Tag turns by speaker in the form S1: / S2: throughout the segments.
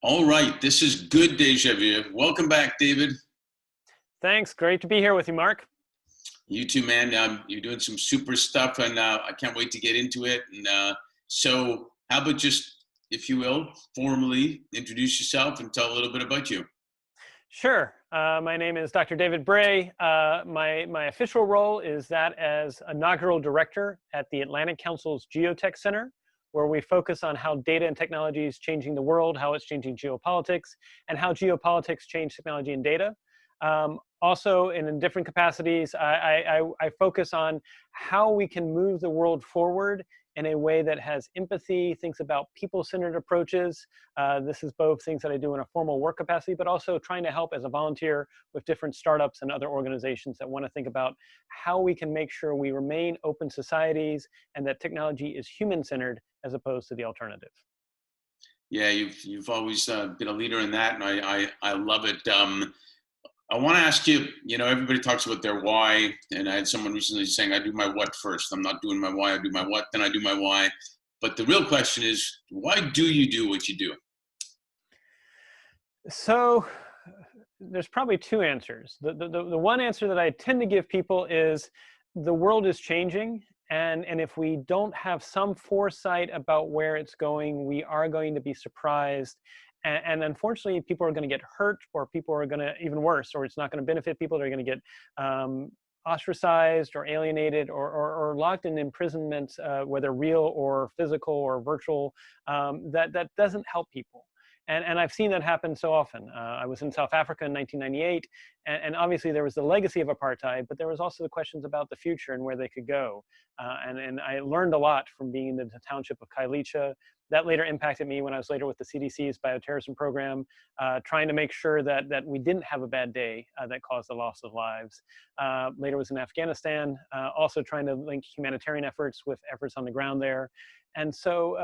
S1: All right, this is good déjà vu. Welcome back, David.
S2: Thanks. Great to be here with you, Mark.
S1: You too, man. You're doing some super stuff, and I can't wait to get into it. And so, how about just, if you will, formally introduce yourself and tell a little bit about you?
S2: Sure. My name is Dr. David Bray. My official role is that as Inaugural Director at the Atlantic Council's GeoTech Center, where we focus on how data and technology is changing the world, how it's changing geopolitics, and how geopolitics change technology and data. Also, in different capacities, I focus on how we can move the world forward in a way that has empathy, thinks about people-centered approaches. This is both things that I do in a formal work capacity, but also trying to help as a volunteer with different startups and other organizations that want to think about how we can make sure we remain open societies and that technology is human-centered as opposed to the alternative.
S1: Yeah, you've always been a leader in that, and I love it. I want to ask you, everybody talks about their why, and I had someone recently saying, I do my what first. I'm not doing my why, I do my what, then I do my why. But the real question is, why do you do what you do?
S2: So there's probably two answers. The one answer that I tend to give people is the world is changing, and if we don't have some foresight about where it's going, we are going to be surprised. And unfortunately, people are going to get hurt, or people are going to, even worse, or it's not going to benefit people. They're going to get ostracized or alienated or locked in imprisonment, whether real or physical or virtual. That doesn't help people. And I've seen that happen so often. I was in South Africa in 1998, and obviously there was the legacy of apartheid, but there was also the questions about the future and where they could go. And I learned a lot from being in the township of Khayelitsha. That later impacted me when I was later with the CDC's bioterrorism program, trying to make sure that we didn't have a bad day that caused the loss of lives. Later was in Afghanistan, also trying to link humanitarian efforts with efforts on the ground there. And so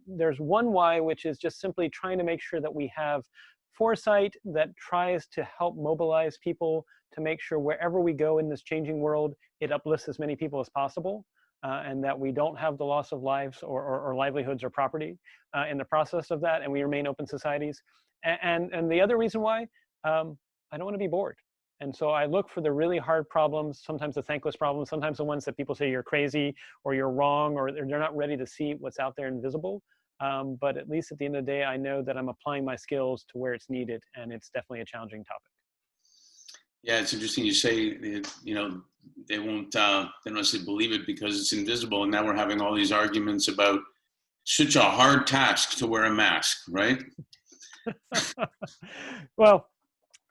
S2: there's one why, which is just simply trying to make sure that we have foresight that tries to help mobilize people to make sure wherever we go in this changing world, it uplifts as many people as possible. And that we don't have the loss of lives or livelihoods or property in the process of that, and we remain open societies. And the other reason why, I don't want to be bored. And so I look for the really hard problems, sometimes the thankless problems, sometimes the ones that people say you're crazy or you're wrong, or they're not ready to see what's out there invisible. But at least at the end of the day, I know that I'm applying my skills to where it's needed, and it's definitely a challenging topic.
S1: Yeah, it's interesting you say, they won't necessarily believe it because it's invisible. And now we're having all these arguments about such a hard task to wear a mask, right?
S2: Well,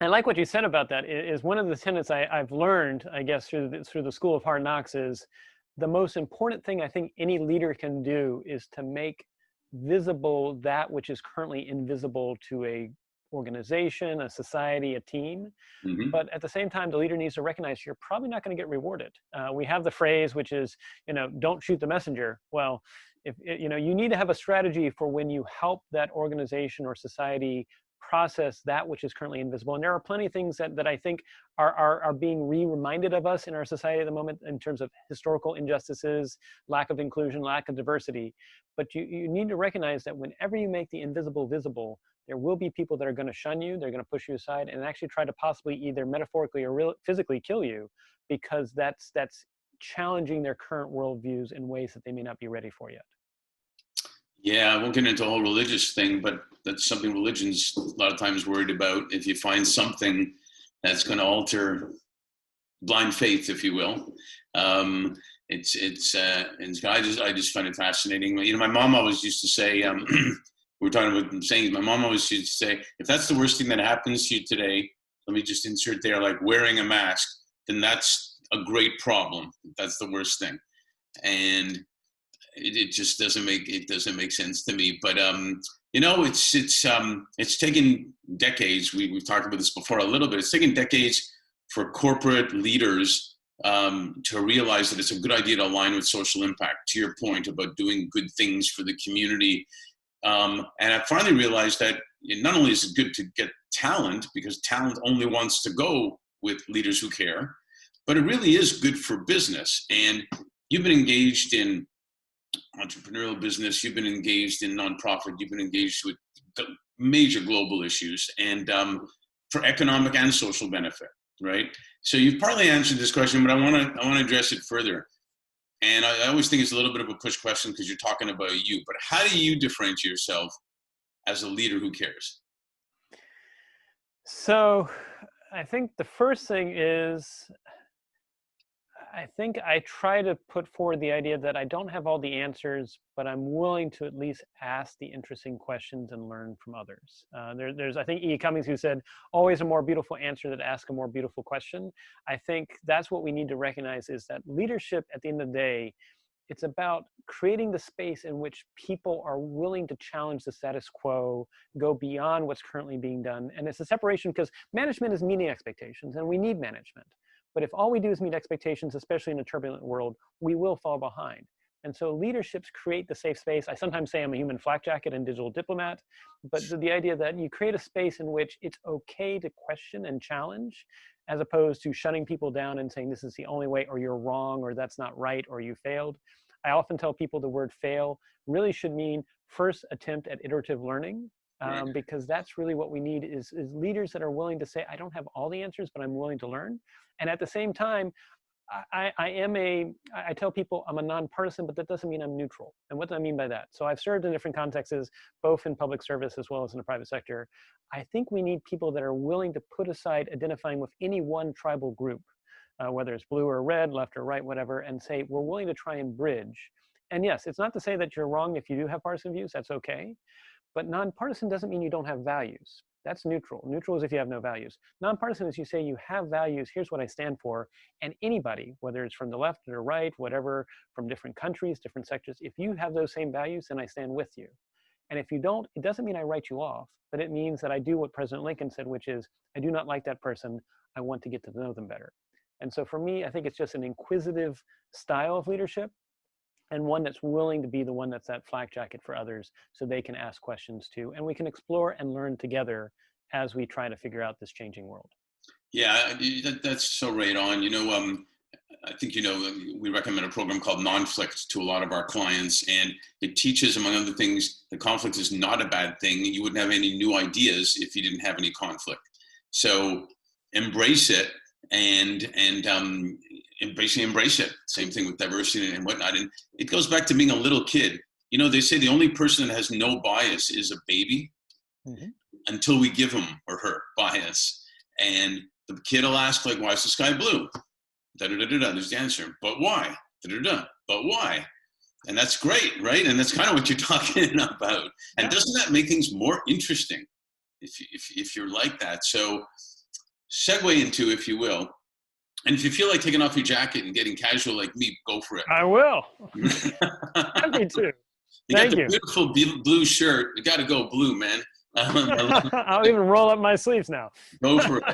S2: I like what you said about that. Is one of the tenets I've learned, I guess, through the School of Hard Knocks, is the most important thing I think any leader can do is to make visible that which is currently invisible to a organization, a society, a team.
S1: Mm-hmm.
S2: But at the same time, the leader needs to recognize you're probably not going to get rewarded. We have the phrase, which is, don't shoot the messenger. Well, if you need to have a strategy for when you help that organization or society process that which is currently invisible. And there are plenty of things that I think are being reminded of us in our society at the moment in terms of historical injustices, lack of inclusion, lack of diversity. But you need to recognize that whenever you make the invisible visible, there will be people that are going to shun you, they're going to push you aside, and actually try to possibly either metaphorically or physically kill you, because that's challenging their current worldviews in ways that they may not be ready for yet.
S1: Yeah, I won't get into the whole religious thing, but that's something religion's a lot of times worried about. If you find something that's going to alter blind faith, if you will, and I just find it fascinating. My mom always used to say, we're talking about sayings. My mom always used to say, if that's the worst thing that happens to you today, let me just insert there, like wearing a mask, then that's a great problem. That's the worst thing. And it just doesn't make sense to me. But it's taken decades. We've talked about this before a little bit. It's taken decades for corporate leaders to realize that it's a good idea to align with social impact. To your point about doing good things for the community. And I finally realized that not only is it good to get talent, because talent only wants to go with leaders who care, but it really is good for business. And you've been engaged in entrepreneurial business, you've been engaged in nonprofit, you've been engaged with major global issues, and for economic and social benefit, right? So you've partly answered this question, but I want to address it further. And I always think it's a little bit of a push question because you're talking about you, but how do you differentiate yourself as a leader who cares?
S2: So I think the first thing is, I think I try to put forward the idea that I don't have all the answers, but I'm willing to at least ask the interesting questions and learn from others. There's, I think, E. Cummings, who said, always a more beautiful answer that asks a more beautiful question. I think that's what we need to recognize, is that leadership, at the end of the day, it's about creating the space in which people are willing to challenge the status quo, go beyond what's currently being done. And it's a separation, because management is meeting expectations, and we need management. But if all we do is meet expectations, especially in a turbulent world, we will fall behind. And so leaderships create the safe space. I sometimes say I'm a human flak jacket and digital diplomat, but the idea that you create a space in which it's okay to question and challenge, as opposed to shutting people down and saying this is the only way, or you're wrong, or that's not right, or you failed. I often tell people the word fail really should mean first attempt at iterative learning. Because that's really what we need, is leaders that are willing to say, I don't have all the answers, but I'm willing to learn. And at the same time, I tell people I'm a nonpartisan, but that doesn't mean I'm neutral. And what do I mean by that? So I've served in different contexts, both in public service as well as in the private sector. I think we need people that are willing to put aside identifying with any one tribal group, whether it's blue or red, left or right, whatever, and say, we're willing to try and bridge. And yes, it's not to say that you're wrong if you do have partisan views, that's okay. But nonpartisan doesn't mean you don't have values. That's neutral. Neutral is if you have no values. Nonpartisan is you say you have values, here's what I stand for, and anybody, whether it's from the left or right, whatever, from different countries, different sectors, if you have those same values, then I stand with you. And if you don't, it doesn't mean I write you off, but it means that I do what President Lincoln said, which is, I do not like that person, I want to get to know them better. And so for me, I think it's just an inquisitive style of leadership, and one that's willing to be the one that's that flak jacket for others, so they can ask questions too. And we can explore and learn together as we try to figure out this changing world.
S1: Yeah, that's so right on. I think, we recommend a program called Nonflict to a lot of our clients, and it teaches, among other things, that conflict is not a bad thing. You wouldn't have any new ideas if you didn't have any conflict. So embrace it, and basically embrace it. Same thing with diversity and whatnot. And it goes back to being a little kid. They say the only person that has no bias is a baby, until we give him or her bias. And the kid will ask, like, why is the sky blue? Da-da-da-da-da, there's the answer. But why? Da-da-da, but why? And that's great, right? And that's kind of what you're talking about. And doesn't that make things more interesting if you're like that? So segue into, if you will, and if you feel like taking off your jacket and getting casual like me, go for it.
S2: I will. Happy to.
S1: Thank you. Beautiful blue shirt. You got to go blue, man.
S2: I'll even roll up my sleeves now.
S1: Go for it.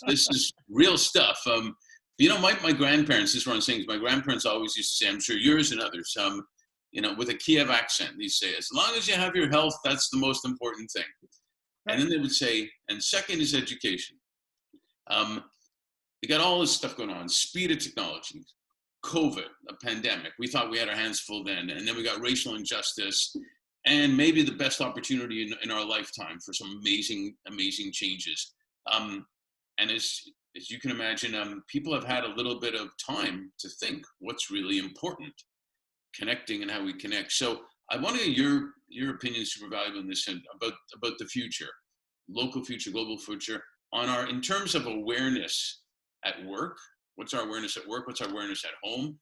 S1: This is real stuff. My grandparents, this is what I'm saying, my grandparents always used to say, I'm sure yours and others, with a Kiev accent, they'd say, as long as you have your health, that's the most important thing. Right. And then they would say, and second is education. We got all this stuff going on, speed of technology, COVID, a pandemic. We thought we had our hands full then. And then we got racial injustice, and maybe the best opportunity in our lifetime for some amazing, amazing changes. And as you can imagine, people have had a little bit of time to think what's really important, connecting and how we connect. So I want to get your opinion is super valuable in this about the future, local future, global future, in terms of awareness at work. What's our awareness at work? What's our awareness at home?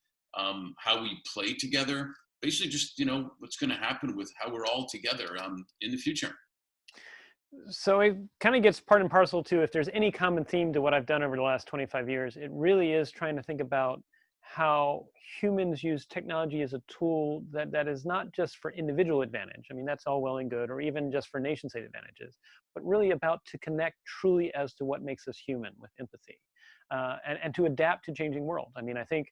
S1: How we play together. Basically, just what's going to happen with how we're all together in the future.
S2: So it kind of gets part and parcel to, if there's any common theme to what I've done over the last 25 years, it really is trying to think about how humans use technology as a tool that is not just for individual advantage. I mean, that's all well and good, or even just for nation state advantages, but really about to connect truly as to what makes us human, with empathy, and to adapt to changing world. I mean, I think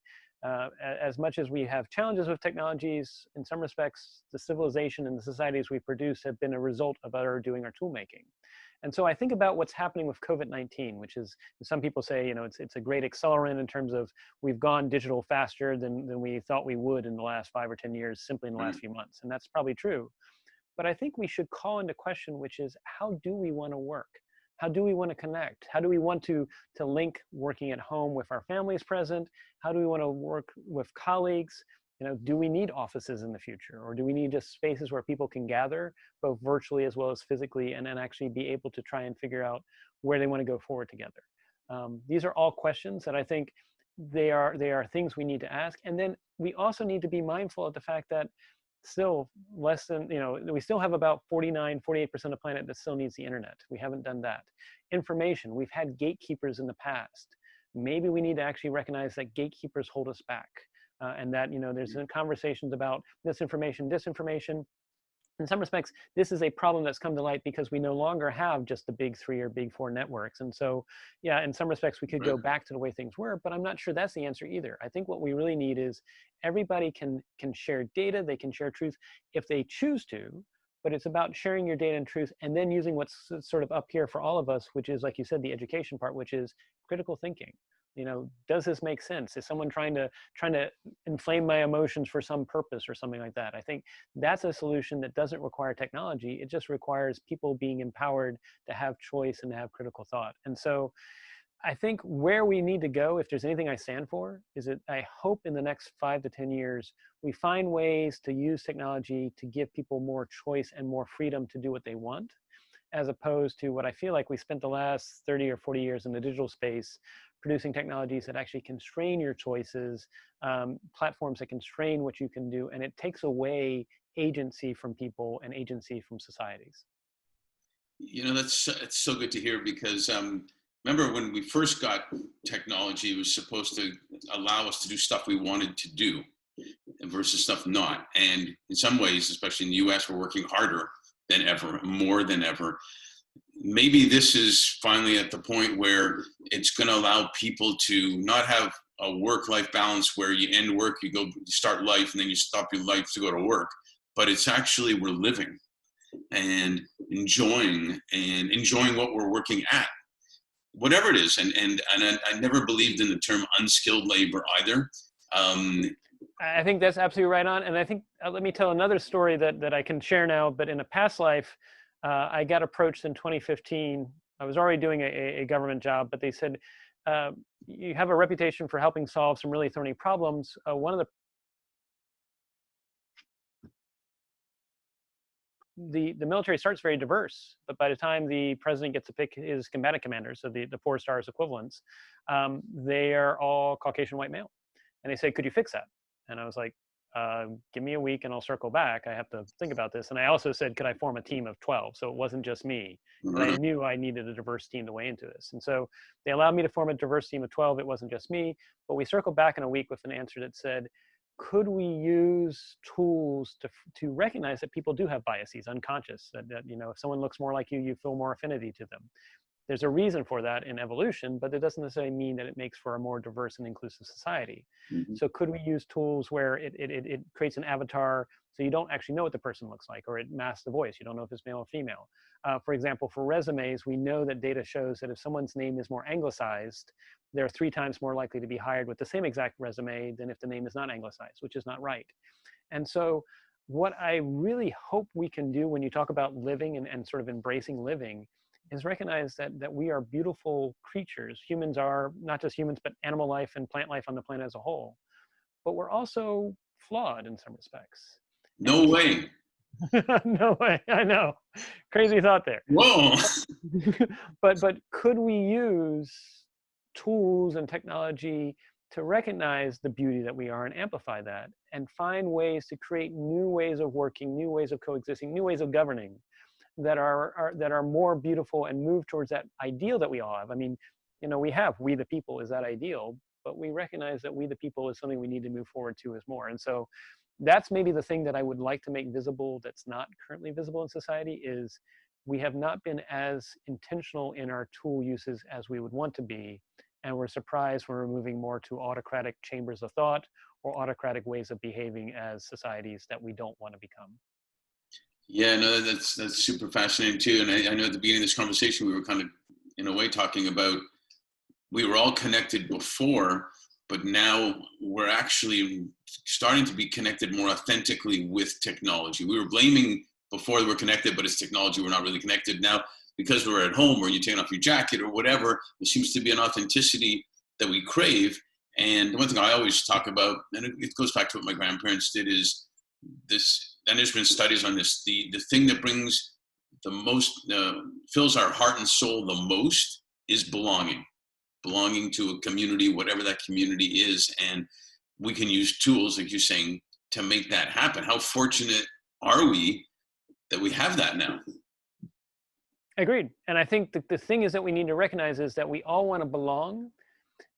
S2: as much as we have challenges with technologies, in some respects, the civilization and the societies we produce have been a result of our doing our tool making. And so I think about what's happening with COVID-19, which is, some people say, it's a great accelerant in terms of we've gone digital faster than we thought we would in the last 5 or 10 years, simply in the last few months. And that's probably true. But I think we should call into question, which is, how do we want to work? How do we want to connect? How do we want to link working at home with our families present? How do we want to work with colleagues? Do we need offices in the future, or do we need just spaces where people can gather both virtually as well as physically, and then actually be able to try and figure out where they want to go forward together? These are all questions that I think they are things we need to ask. And then we also need to be mindful of the fact that still less than, we still have about 48% of the planet that still needs the internet. We haven't done that. Information, we've had gatekeepers in the past. Maybe we need to actually recognize that gatekeepers hold us back, and that, there's conversations about misinformation, disinformation. In some respects, this is a problem that's come to light because we no longer have just the big three or big four networks. And so, yeah, in some respects, we could go back to the way things were, but I'm not sure that's the answer either. I think what we really need is everybody can share data, they can share truth if they choose to, but it's about sharing your data and truth, and then using what's sort of up here for all of us, which is, like you said, the education part, which is critical thinking. Does this make sense? Is someone trying to inflame my emotions for some purpose or something like that? I think that's a solution that doesn't require technology. It just requires people being empowered to have choice and to have critical thought. And so I think where we need to go, if there's anything I stand for, is that I hope in the next 5 to 10 years, we find ways to use technology to give people more choice and more freedom to do what they want, as opposed to what I feel like we spent the last 30 or 40 years in the digital space producing technologies that actually constrain your choices, platforms that constrain what you can do, and it takes away agency from people and agency from societies.
S1: It's so good to hear, because remember when we first got technology, it was supposed to allow us to do stuff we wanted to do versus stuff not. And in some ways, especially in the US, we're working harder than ever, more than ever. Maybe this is finally at the point where it's going to allow people to not have a work-life balance where you end work, you start life, and then you stop your life to go to work. But it's actually, we're living and enjoying what we're working at, whatever it is. And I never believed in the term unskilled labor either.
S2: I think that's absolutely right on. And I think, let me tell another story that I can share now, but in a past life, I got approached in 2015. I was already doing a government job, but they said, you have a reputation for helping solve some really thorny problems. One of the military starts very diverse, but by the time the president gets to pick his combatant commanders, so the 4 stars equivalents, they are all Caucasian white male. And they said, could you fix that? And I was like, give me a week and I'll circle back. I have to think about this. And I also said, could I form a team of 12? So it wasn't just me, but I knew I needed a diverse team to weigh into this. And so they allowed me to form a diverse team of 12. It wasn't just me, but we circled back in a week with an answer that said, could we use tools to recognize that people do have biases, unconscious, that if someone looks more like you, you feel more affinity to them. There's a reason for that in evolution, but it doesn't necessarily mean that it makes for a more diverse and inclusive society. Mm-hmm. So could we use tools where it creates an avatar so you don't actually know what the person looks like, or it masks the voice, you don't know if it's male or female? For example, for resumes, we know that data shows that if someone's name is more anglicized, they're 3 times more likely to be hired with the same exact resume than if the name is not anglicized, which is not right. And so what I really hope we can do when you talk about living and sort of embracing living is recognize that we are beautiful creatures. Humans are, not just humans, but animal life and plant life on the planet as a whole. But we're also flawed in some respects.
S1: No way.
S2: No way, I know. Crazy thought there.
S1: Whoa.
S2: But could we use tools and technology to recognize the beauty that we are and amplify that, and find ways to create new ways of working, new ways of coexisting, new ways of governing that are more beautiful and move towards that ideal that we all have? I mean, we the people is that ideal, but we recognize that we the people is something we need to move forward to as more. And so that's maybe the thing that I would like to make visible that's not currently visible in society, is we have not been as intentional in our tool uses as we would want to be. And we're surprised when we're moving more to autocratic chambers of thought or autocratic ways of behaving as societies that we don't want to become.
S1: Yeah, no, that's super fascinating too. And I know at the beginning of this conversation, we were kind of, in a way, talking about, we were all connected before, but now we're actually starting to be connected more authentically with technology. We were blaming before we're connected, but it's technology, we're not really connected. Now, because we're at home or you're taking off your jacket or whatever, there seems to be an authenticity that we crave. And the one thing I always talk about, and it goes back to what my grandparents did, is this, and there's been studies on this, the thing that brings the most, fills our heart and soul the most is belonging to a community, whatever that community is. And we can use tools, like you're saying, to make that happen. How fortunate are we that we have that now?
S2: Agreed. And I think the thing is that we need to recognize is that we all want to belong.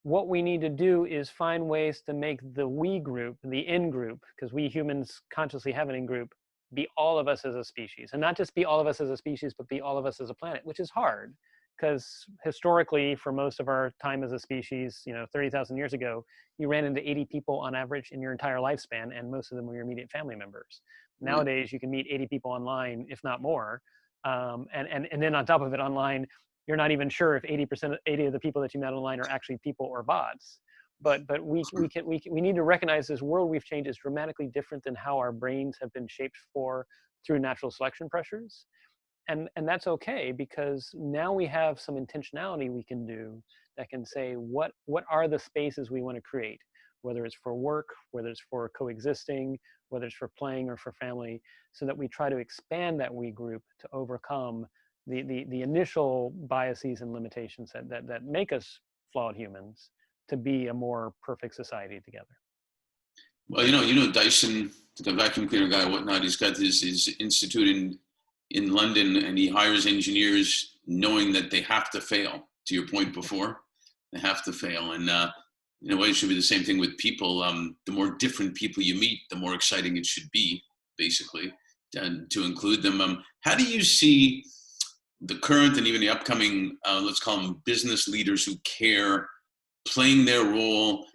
S2: What we need to do is find ways to make the we group, the in group, because we humans consciously have an in group, be all of us as a species. And not just be all of us as a species, but be all of us as a planet, which is hard. Because historically, for most of our time as a species, 30,000 years ago, you ran into 80 people on average in your entire lifespan, and most of them were your immediate family members. Nowadays, you can meet 80 people online, if not more. And then on top of it, online, you're not even sure if 80 of the people that you met online are actually people or bots. But we need to recognize this world we've changed is dramatically different than how our brains have been shaped through natural selection pressures. And that's okay, because now we have some intentionality we can do that can say, what are the spaces we want to create, whether it's for work, whether it's for coexisting, whether it's for playing or for family, so that we try to expand that we group to overcome the initial biases and limitations that make us flawed humans to be a more perfect society together.
S1: Well, Dyson, the vacuum cleaner guy, whatnot, he's got his institute in London, and he hires engineers knowing that they have to fail. To your point before, they have to fail. And in a way, it should be the same thing with people. The more different people you meet, the more exciting it should be, basically, to include them. How do you see the current and even the upcoming, let's call them business leaders who care, playing their role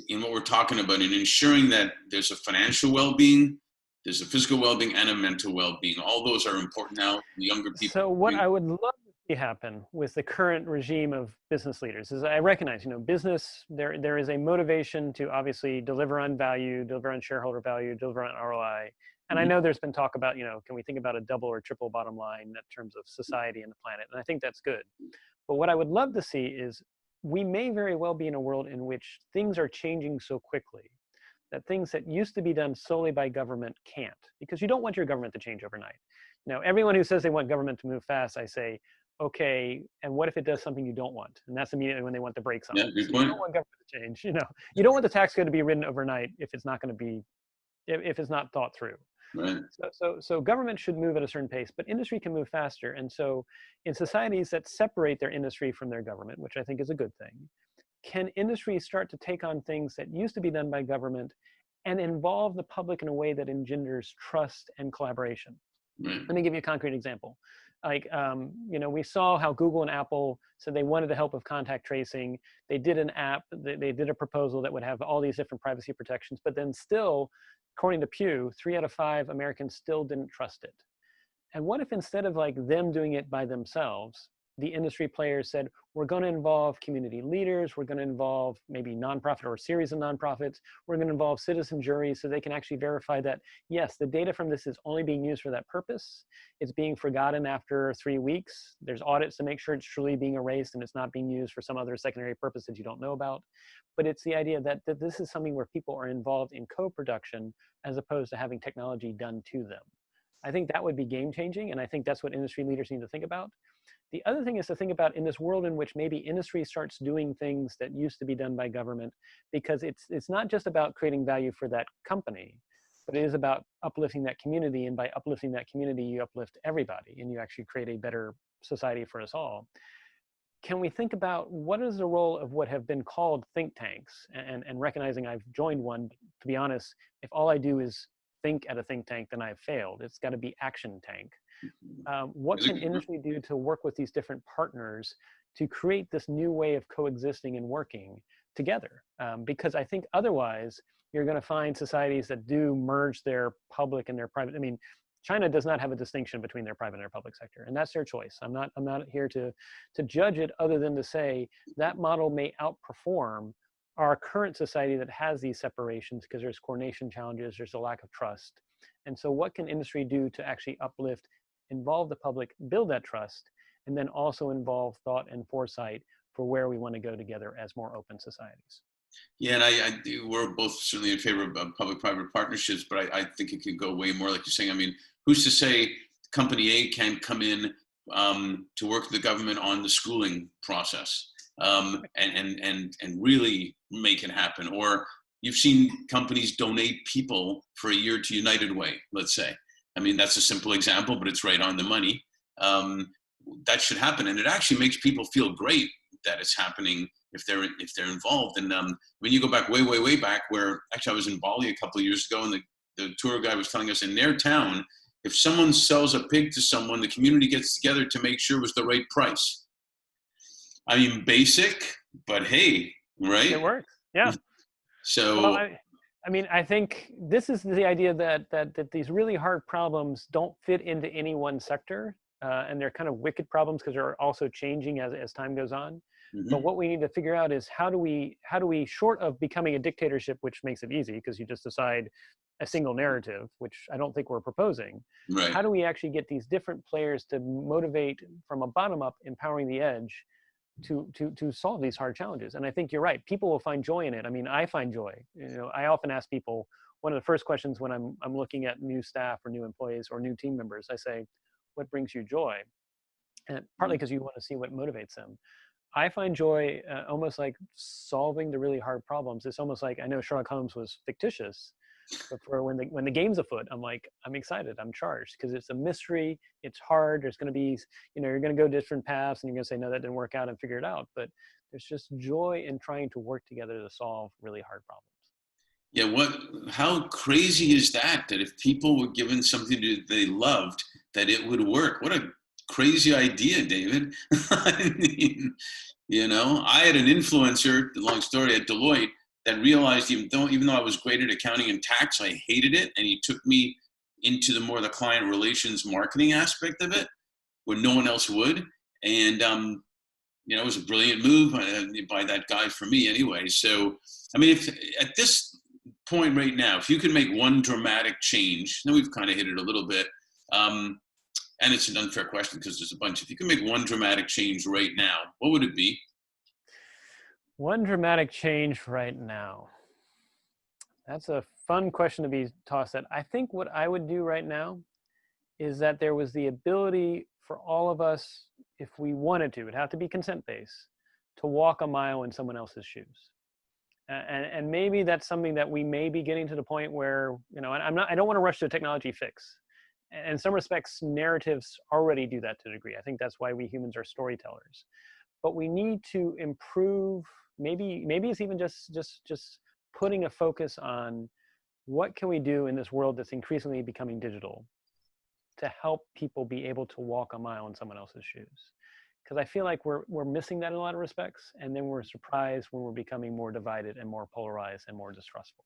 S1: in what we're talking about, in ensuring that there's a financial well-being, there's a physical well-being, and a mental well-being? All those are important now. The younger people.
S2: So what I would love to see happen with the current regime of business leaders is, I recognize, business, there is a motivation to obviously deliver on value, deliver on shareholder value, deliver on ROI. And I know there's been talk about, can we think about a double or triple bottom line in terms of society and the planet? And I think that's good. But what I would love to see is, we may very well be in a world in which things are changing so quickly that things that used to be done solely by government can't, because you don't want your government to change overnight. Everyone who says they want government to move fast, I say, okay, and what if it does something you don't want? And that's immediately when they want the brakes on.
S1: Yeah,
S2: So you don't want government to change. You don't want the tax code to be written overnight if it's not thought through.
S1: Right.
S2: So government should move at a certain pace, but industry can move faster. And so in societies that separate their industry from their government, which I think is a good thing, can industry start to take on things that used to be done by government and involve the public in a way that engenders trust and collaboration?
S1: Right.
S2: Let me give you a concrete example. We saw how Google and Apple said they wanted the help of contact tracing. They did an app, they did a proposal that would have all these different privacy protections, but then still, according to Pew, 3 out of 5 Americans still didn't trust it. And what if, instead of them doing it by themselves, the industry players said, we're going to involve community leaders, we're going to involve maybe nonprofit or a series of nonprofits, we're going to involve citizen juries so they can actually verify that, yes, the data from this is only being used for that purpose. It's being forgotten after 3 weeks. There's audits to make sure it's truly being erased and it's not being used for some other secondary purpose that you don't know about. But it's the idea that this is something where people are involved in co-production as opposed to having technology done to them. I think that would be game changing, and I think that's what industry leaders need to think about. The other thing is to think about, in this world in which maybe industry starts doing things that used to be done by government, because it's not just about creating value for that company, but it is about uplifting that community. And by uplifting that community, you uplift everybody and you actually create a better society for us all. Can we think about what is the role of what have been called think tanks, and recognizing I've joined one, to be honest, if all I do is think at a think tank, then I've failed. It's got to be action tank. What can industry do to work with these different partners to create this new way of coexisting and working together? Because I think otherwise you're going to find societies that do merge their public and their private. I mean, China does not have a distinction between their private and their public sector, and that's their choice. I'm not here to judge it, other than to say that model may outperform our current society that has these separations, because there's coordination challenges, there's a lack of trust. And so what can industry do to actually uplift, involve the public, build that trust, and then also involve thought and foresight for where we want to go together as more open societies?
S1: Yeah, and I do, we're both certainly in favor of public-private partnerships, but I think it could go way more, like you're saying. I mean, who's to say company A can come in to work with the government on the schooling process and really make it happen? Or you've seen companies donate people for a year to United Way, let's say. I mean, that's a simple example, but it's right on the money. That should happen, and it actually makes people feel great that it's happening if they're involved. And when you go back way back, where actually I was in Bali a couple of years ago, and the tour guide was telling us in their town, if someone sells a pig to someone, the community gets together to make sure it was the right price. I mean, basic, but hey, right?
S2: It works. Yeah.
S1: So,
S2: Well, I mean, I think this is the idea that these really hard problems don't fit into any one sector, and they're kind of wicked problems because they're also changing as time goes on. But what we need to figure out is how do we, short of becoming a dictatorship, which makes it easy because you just decide a single narrative, which I don't think we're proposing.
S1: right.
S2: How do we actually get these different players to motivate from a bottom up, empowering the edge to solve these hard challenges? And I think you're right. People will find joy in it. I mean, I find joy. You know, I often ask people, one of the first questions when I'm looking at new staff or new employees or new team members, I say, what brings you joy? And partly because you want to see what motivates them. I find joy almost like solving the really hard problems. It's almost like, I know Sherlock Holmes was fictitious, but for when the game's afoot, I'm like, I'm excited, I'm charged, because it's a mystery, it's hard, there's gonna be, you know, you're gonna go different paths and you're gonna say, no, that didn't work out, and figure it out. But there's just joy in trying to work together to solve really hard problems.
S1: Yeah, how crazy is that if people were given something they loved, that it would work? What a crazy idea, David. I mean, you know, I had an influencer, the long story, at Deloitte, that realized even though I was great at accounting and tax, I hated it. And he took me into the client relations marketing aspect of it, where no one else would. And, you know, it was a brilliant move by that guy for me anyway. So, I mean, if at this point right now, if you could make one dramatic change, now we've kind of hit it a little bit, and it's an unfair question because there's a bunch. If you could make one dramatic change right now, what would it be?
S2: One dramatic change right now. That's a fun question to be tossed at. I think what I would do right now is that there was the ability for all of us, if we wanted to, it'd have to be consent-based, to walk a mile in someone else's shoes. And maybe that's something that we may be getting to the point where, you know, I don't want to rush to a technology fix. And in some respects, narratives already do that to a degree. I think that's why we humans are storytellers. But we need to improve, maybe it's even just putting a focus on what can we do in this world that's increasingly becoming digital to help people be able to walk a mile in someone else's shoes. Because I feel like we're missing that in a lot of respects, and then we're surprised when we're becoming more divided and more polarized and more distrustful.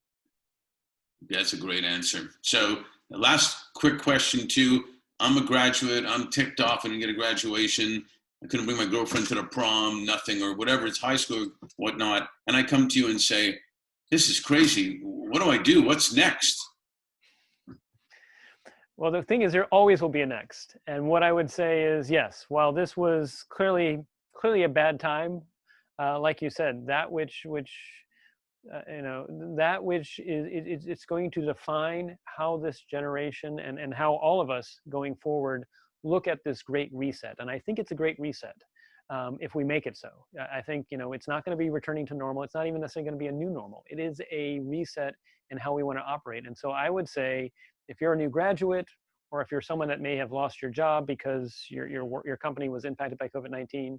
S1: That's a great answer. So the last quick question too. I'm a graduate, I'm ticked off, I didn't get a graduation, I couldn't bring my girlfriend to the prom, nothing, or whatever, it's high school, whatnot. And I come to you and say, this is crazy. What do I do? What's next?
S2: Well, the thing is, there always will be a next. And what I would say is, yes, while this was clearly a bad time, like you said, that which you know, that which is it's going to define how this generation and how all of us going forward look at this great reset. And I think it's a great reset if we make it so. I think, you know, it's not going to be returning to normal. It's not even necessarily going to be a new normal. It is a reset in how we want to operate. And so I would say, if you're a new graduate, or if you're someone that may have lost your job because your company was impacted by COVID-19,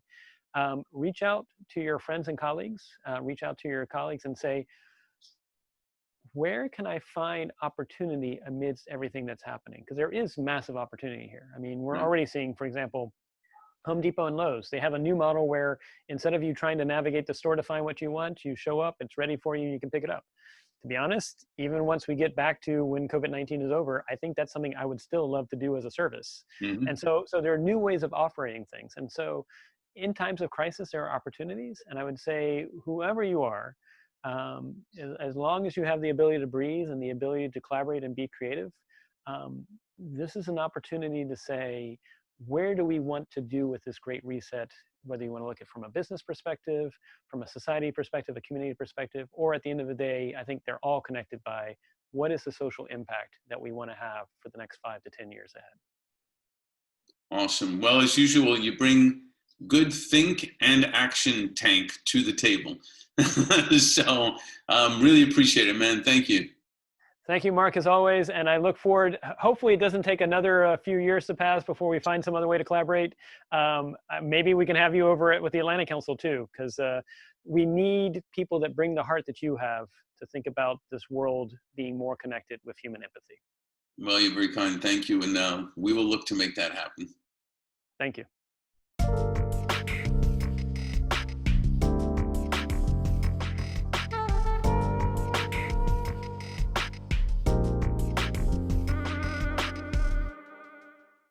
S2: reach out to your friends and colleagues, reach out to your colleagues and say, where can I find opportunity amidst everything that's happening? Because there is massive opportunity here. I mean, we're already seeing, for example, Home Depot and Lowe's, they have a new model where instead of you trying to navigate the store to find what you want, you show up, it's ready for you, you can pick it up. To be honest, even once we get back to when COVID-19 is over, I think that's something I would still love to do as a service.
S1: Mm-hmm.
S2: And so there are new ways of operating things. And so in times of crisis, there are opportunities. And I would say, whoever you are, as long as you have the ability to breathe and the ability to collaborate and be creative, this is an opportunity to say, where do we want to do with this great reset, whether you want to look at it from a business perspective, from a society perspective, a community perspective, or at the end of the day, I think they're all connected by what is the social impact that we want to have for the next 5 to 10 years ahead.
S1: Awesome. Well, as usual, you bring good think and action tank to the table. So really appreciate it, man. Thank you.
S2: Thank you, Mark, as always. And I look forward, hopefully it doesn't take another few years to pass before we find some other way to collaborate. Maybe we can have you over with the Atlantic Council too, because we need people that bring the heart that you have to think about this world being more connected with human empathy.
S1: Well, you're very kind. Thank you. And we will look to make that happen.
S2: Thank you.